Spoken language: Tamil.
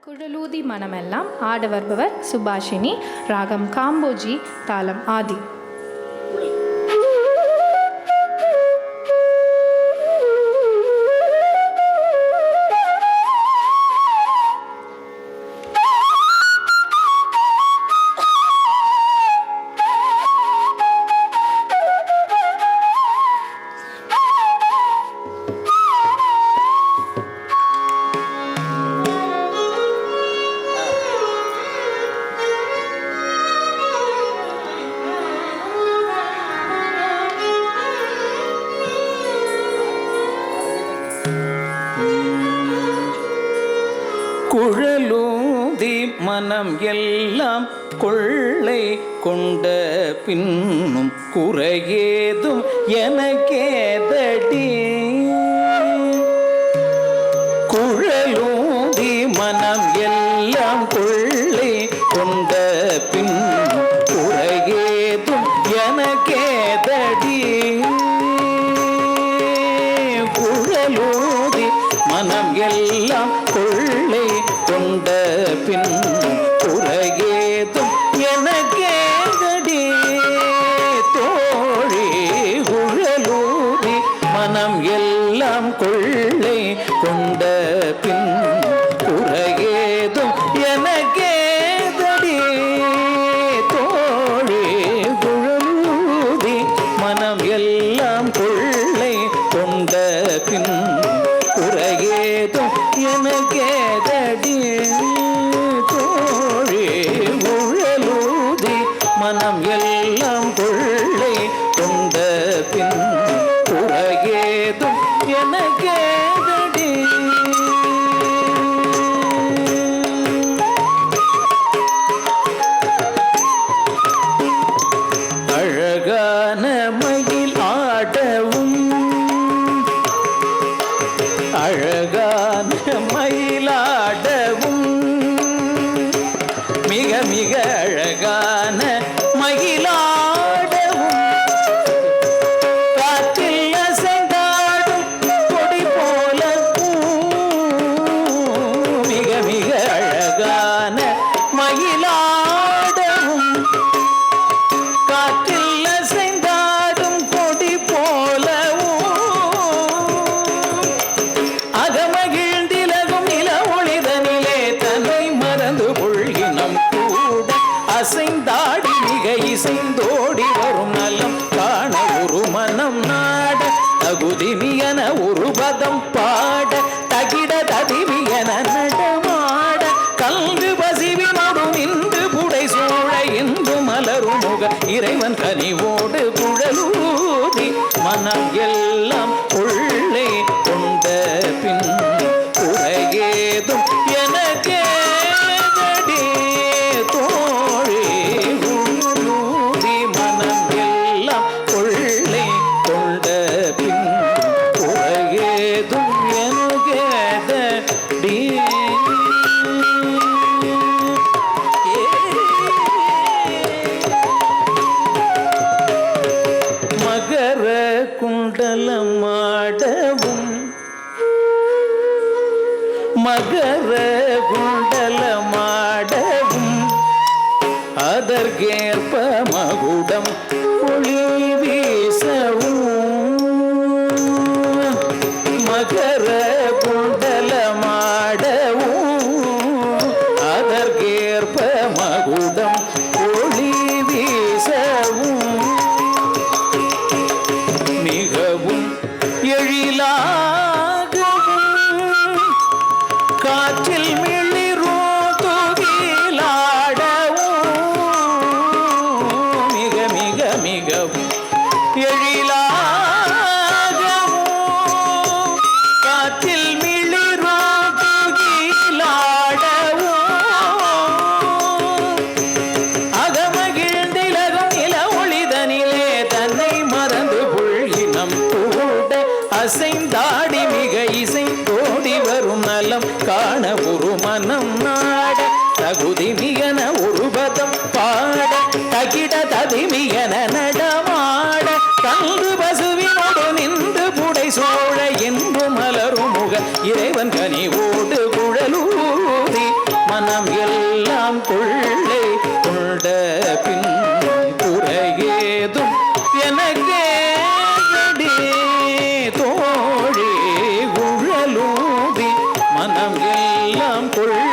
குழலூதி மனமெல்லாம் ஆட வருபவர் சுபாஷினி. ராகம் காம்போஜி, தாளம் ஆதி. குழலூதி மனம் எல்லாம் கொள்ளை கொண்ட பின்னும் குறையேதும் எனக்கேதடி. குழலூதி மனம் எல்லாம் கொள்ளை கொண்ட பின்னும் குறையேதும் எனக்கேதடி. குழலூதி மனம் எல்லாம் கொள்ளை கொண்ட பின் குறையேதும் எனக்கேதடி. தோழி குழலூதி மனம் எல்லாம் கொள்ளை கொண்ட பின் குறையேதும் எனக்கேதடி. தோழி குழலூதி மனம் எல்லாம் கொள்ளை கொண்ட பின் குறையேதும் எனக்கேதடி. தோழி குழலூதி மனம் எல்லாம் கொள்ளை கொண்ட பின் குறையேதும் எனக்கேதடி. அழகான மயில் ஆடவும் அழகான மயிலாடவும் மிக மிக அழகான மயிலாடவும் காற்றில் அசைந்தாடும் கொடி போல மிக மிக அழகான மயிலாடவும் காற்றில் அசைந்தாடும் கொடி போலவும் அகமகிழ்ந்திலகும் நில ஒளிதனிலே தன்னை மறந்து பொழ்கினம் கூட அசைந்தாடி மிக இசைந்தோடி வரும் நலம் காண ஒரு மனம் நாட தகுதிமியன ஒரு பதம் பாட தகிட ததிமியன நடமாட கல்வி பசிவினோடும் இன்று புடை சூழ இன்று மலரும் முக இறைவன் கனிவோடு குழலூதி மனம் எல்லாம் கொள்ளை கொண்ட பின் குறையேதும் எனக்கேதடி. தோழி குழலூதி மனம் எல்லாம் கொள்ளை கொண்ட பின் குறையேதும் எனக்கேதடி. மகர குண்டலமாடவும் மகர குண்டலமாடவும் அதற்கேற்ப மகுடம் ஒளி வீசவும் மகர குண்டலமாடவும் அதற்கேற்ப மகுடம் ஒளி வீசவும் மிகவும் எழிலாகவும் காற்றில் மிளிரோதுகிலாடவும் மிக மிக மிகவும் எழிலாகவும் காற்றில் மிளிரோதுகிலாடவும் அகமகிழ்ந்திலகும் நில ஒளிதனிலே தன்னை மறந்து பொழ்கினம் கூட அசைந்தாடி மிக இசைந்தோடி வரும் நலம் காண ஒரு மனம் நாட தகுதிமியன ஒரு பதம் பாட தகிட ததிமியன நடமாட கன்று பசுவினோடு நின்று புடை சோழ என்று மலரும் முக இறைவன் கனிவோடு குழலூதி மனம் எல்லாம் கொள்ளை கொண்ட பின் குறையேதும் எனக்கே தோழி குழலூதி மனம் எல்லாம் கொள்ளை